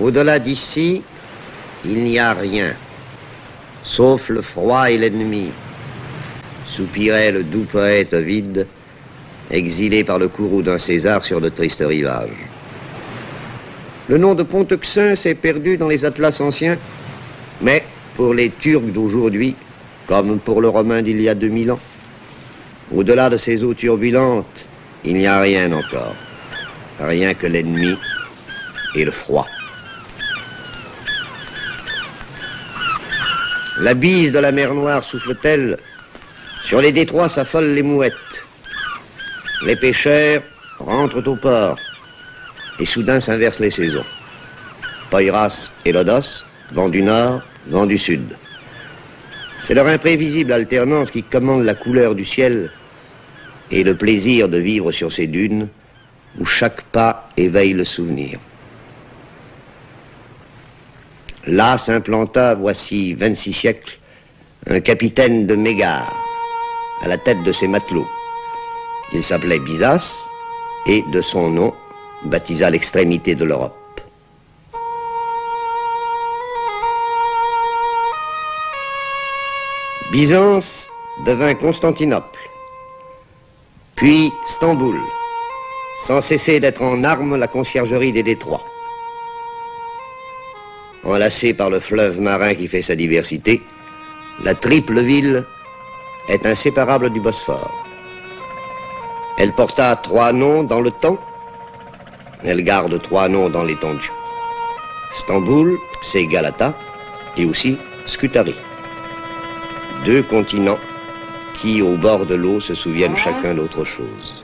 Au-delà d'ici, il n'y a rien, sauf le froid et l'ennemi, soupirait le doux poète Ovide, exilé par le courroux d'un César sur de tristes rivages. Le nom de Ponteuxin s'est perdu dans les atlas anciens, mais pour les Turcs d'aujourd'hui, comme pour le Romain d'il y a 2000 ans, au-delà de ces eaux turbulentes, il n'y a rien encore, rien que l'ennemi et le froid. La bise de la mer Noire souffle-t-elle? Sur les détroits s'affolent les mouettes. Les pêcheurs rentrent au port. Et soudain s'inversent les saisons. Poiras et Lodos, vent du nord, vent du sud. C'est leur imprévisible alternance qui commande la couleur du ciel et le plaisir de vivre sur ces dunes où chaque pas éveille le souvenir. Là s'implanta, voici 26 siècles, un capitaine de Mégare, à la tête de ses matelots. Il s'appelait Byzas, et de son nom, baptisa l'extrémité de l'Europe. Byzance devint Constantinople, puis Stamboul, sans cesser d'être en armes la conciergerie des détroits. Enlacée par le fleuve marin qui fait sa diversité, la triple ville est inséparable du Bosphore. Elle porta 3 noms dans le temps, elle garde 3 noms dans l'étendue. Stamboul, c'est Galata, et aussi Scutari. 2 continents qui, au bord de l'eau, se souviennent chacun d'autre chose.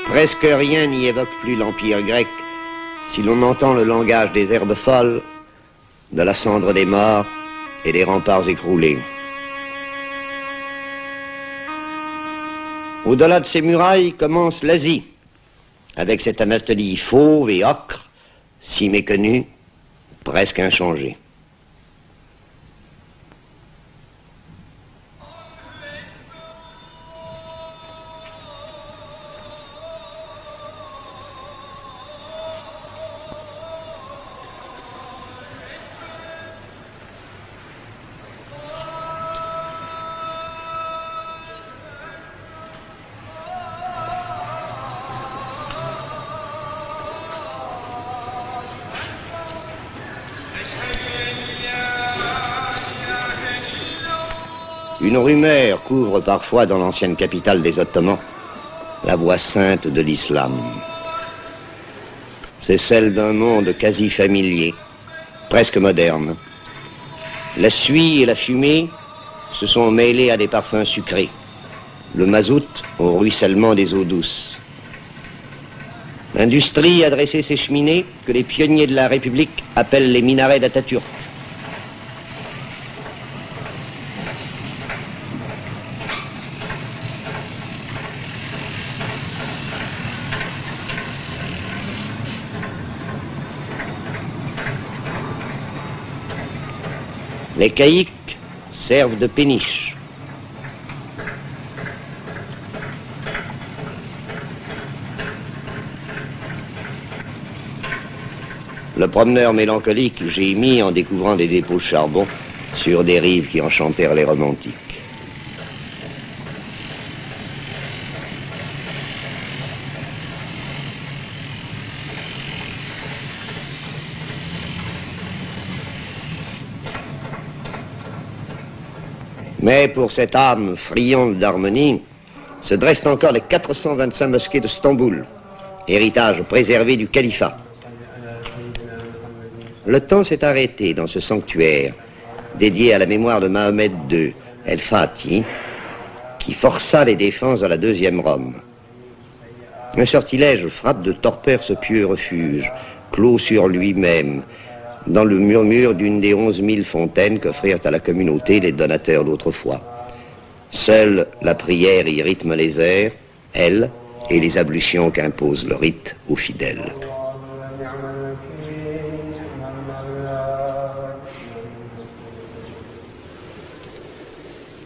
Presque rien n'y évoque plus l'Empire grec, si l'on entend le langage des herbes folles, de la cendre des morts et des remparts écroulés. Au-delà de ces murailles commence l'Asie, avec cette Anatolie fauve et ocre, si méconnue, presque inchangée. Une rumeur couvre parfois dans l'ancienne capitale des Ottomans la voix sainte de l'islam. C'est celle d'un monde quasi familier, presque moderne. La suie et la fumée se sont mêlées à des parfums sucrés, le mazout au ruissellement des eaux douces. L'industrie a dressé ses cheminées que les pionniers de la République appellent les minarets d'Atatürk. Les caïques servent de péniche. Le promeneur mélancolique gémit en découvrant des dépôts de charbon sur des rives qui enchantèrent les romantiques. Mais pour cette âme friande d'harmonie, se dressent encore les 425 mosquées de Stamboul, héritage préservé du califat. Le temps s'est arrêté dans ce sanctuaire, dédié à la mémoire de Mahomet II, El-Fatih, qui força les défenses de la deuxième Rome. Un sortilège frappe de torpeur ce pieux refuge, clos sur lui-même, dans le murmure d'une des 11 000 fontaines qu'offrirent à la communauté les donateurs d'autrefois. Seule la prière y rythme les airs, elle, et les ablutions qu'impose le rite aux fidèles.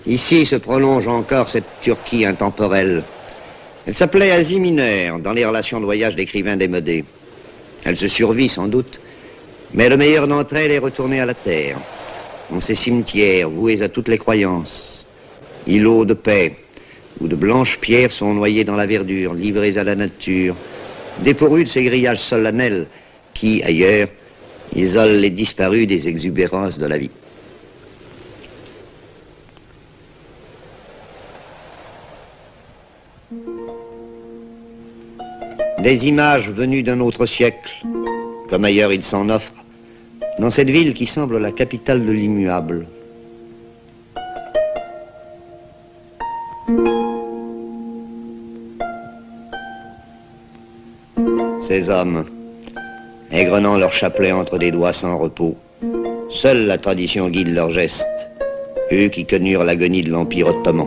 Ici se prolonge encore cette Turquie intemporelle. Elle s'appelait Asie mineure dans les relations de voyage d'écrivains démodés. Elle se survit sans doute, mais le meilleur d'entre elles est retourné à la terre, dans ces cimetières voués à toutes les croyances, îlots de paix, où de blanches pierres sont noyées dans la verdure, livrées à la nature, dépourvues de ces grillages solennels qui, ailleurs, isolent les disparus des exubérances de la vie. Des images venues d'un autre siècle, comme ailleurs il s'en offre, dans cette ville qui semble la capitale de l'immuable. Ces hommes, égrenant leur chapelet entre des doigts sans repos, seule la tradition guide leurs gestes, eux qui connurent l'agonie de l'Empire ottoman.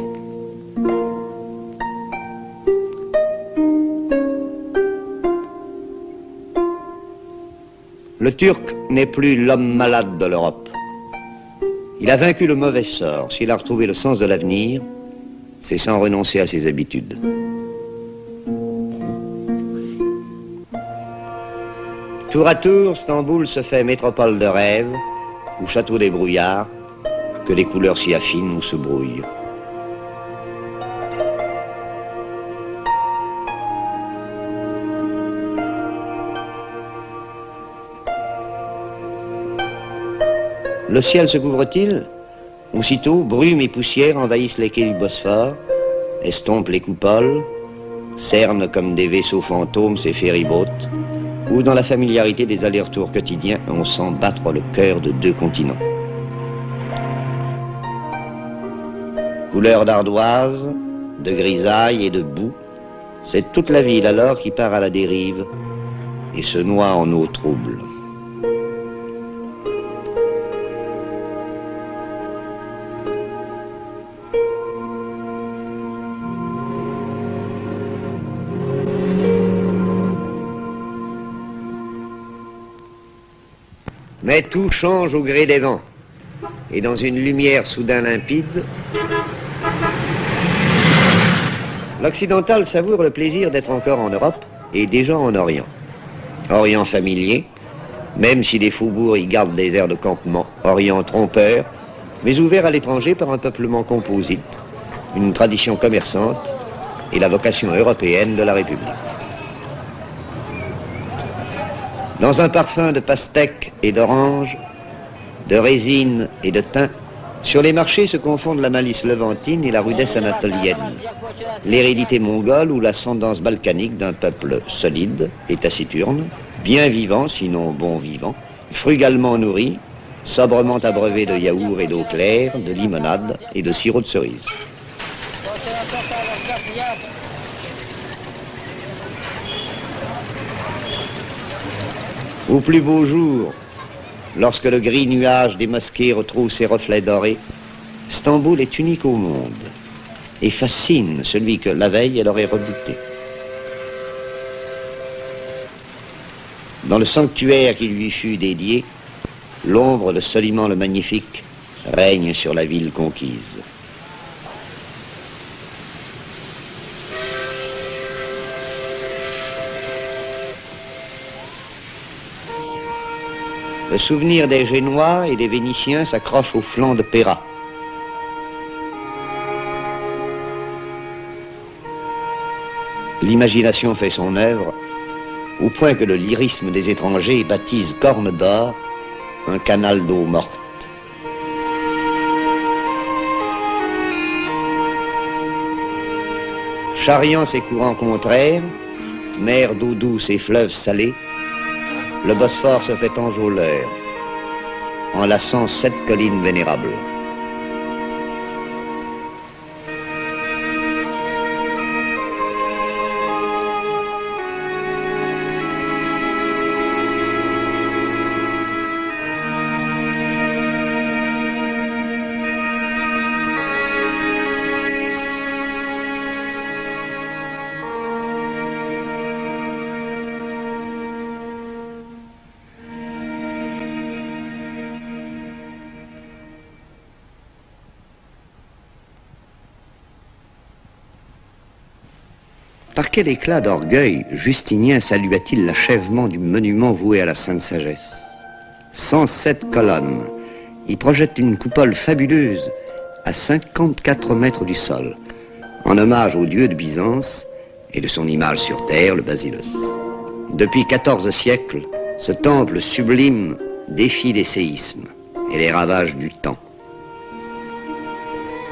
Le Turc n'est plus l'homme malade de l'Europe. Il a vaincu le mauvais sort. S'il a retrouvé le sens de l'avenir, c'est sans renoncer à ses habitudes. Tour à tour, Stamboul se fait métropole de rêve, ou château des brouillards, que les couleurs s'y affinent ou se brouillent. Le ciel se couvre-t-il? Aussitôt, brume et poussière envahissent les quais du Bosphore, estompent les coupoles, cernent comme des vaisseaux fantômes ces ferry-boats, où dans la familiarité des allers-retours quotidiens, on sent battre le cœur de deux continents. Couleur d'ardoise, de grisaille et de boue, c'est toute la ville alors qui part à la dérive et se noie en eau trouble. Mais tout change au gré des vents. Et dans une lumière soudain limpide, l'occidental savoure le plaisir d'être encore en Europe et déjà en Orient. Orient familier, même si les faubourgs y gardent des airs de campement. Orient trompeur, mais ouvert à l'étranger par un peuplement composite, une tradition commerçante et la vocation européenne de la République. Dans un parfum de pastèque et d'orange, de résine et de thym, sur les marchés se confondent la malice levantine et la rudesse anatolienne, l'hérédité mongole ou l'ascendance balkanique d'un peuple solide et taciturne, bien vivant sinon bon vivant, frugalement nourri, sobrement abreuvé de yaourt et d'eau claire, de limonade et de sirop de cerise. Au plus beau jour, lorsque le gris nuage des mosquées retrouve ses reflets dorés, Stamboul est unique au monde et fascine celui que la veille elle aurait rebuté. Dans le sanctuaire qui lui fut dédié, l'ombre de Soliman le Magnifique règne sur la ville conquise. Le souvenir des Génois et des Vénitiens s'accroche au flanc de Péra. L'imagination fait son œuvre, au point que le lyrisme des étrangers baptise Corne d'Or un canal d'eau morte. Charriant ses courants contraires, mer d'eau douce et fleuves salés, le Bosphore se fait enjôleur, enlaçant 7 collines vénérables. Par quel éclat d'orgueil Justinien salua-t-il l'achèvement du monument voué à la Sainte Sagesse. 107 colonnes y projettent une coupole fabuleuse à 54 mètres du sol, en hommage au dieu de Byzance et de son image sur terre, le basileus. Depuis 14 siècles, ce temple sublime défie les séismes et les ravages du temps.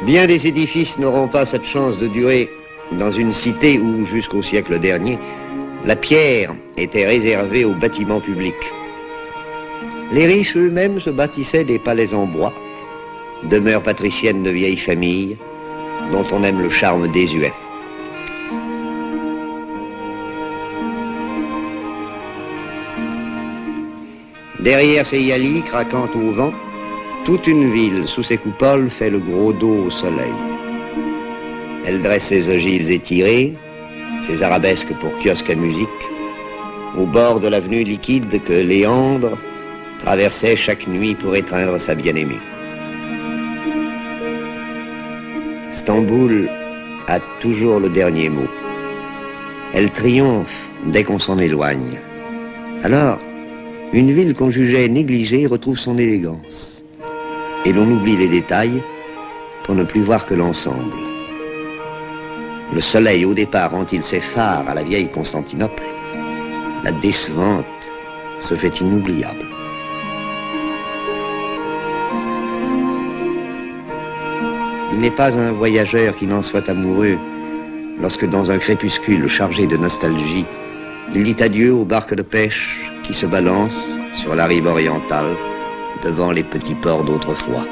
Bien des édifices n'auront pas cette chance de durer dans une cité où, jusqu'au siècle dernier, la pierre était réservée aux bâtiments publics. Les riches eux-mêmes se bâtissaient des palais en bois, demeures patriciennes de vieilles familles, dont on aime le charme désuet. Derrière ces yalis craquant au vent, toute une ville sous ses coupoles fait le gros dos au soleil. Elle dresse ses ogives étirées, ses arabesques pour kiosques à musique, au bord de l'avenue liquide que Léandre traversait chaque nuit pour étreindre sa bien-aimée. Stamboul a toujours le dernier mot. Elle triomphe dès qu'on s'en éloigne. Alors, une ville qu'on jugeait négligée retrouve son élégance. Et l'on oublie les détails pour ne plus voir que l'ensemble. Le soleil, au départ, rend-il ses phares à la vieille Constantinople. La décevante se fait inoubliable. Il n'est pas un voyageur qui n'en soit amoureux lorsque, dans un crépuscule chargé de nostalgie, il dit adieu aux barques de pêche qui se balancent sur la rive orientale devant les petits ports d'autrefois.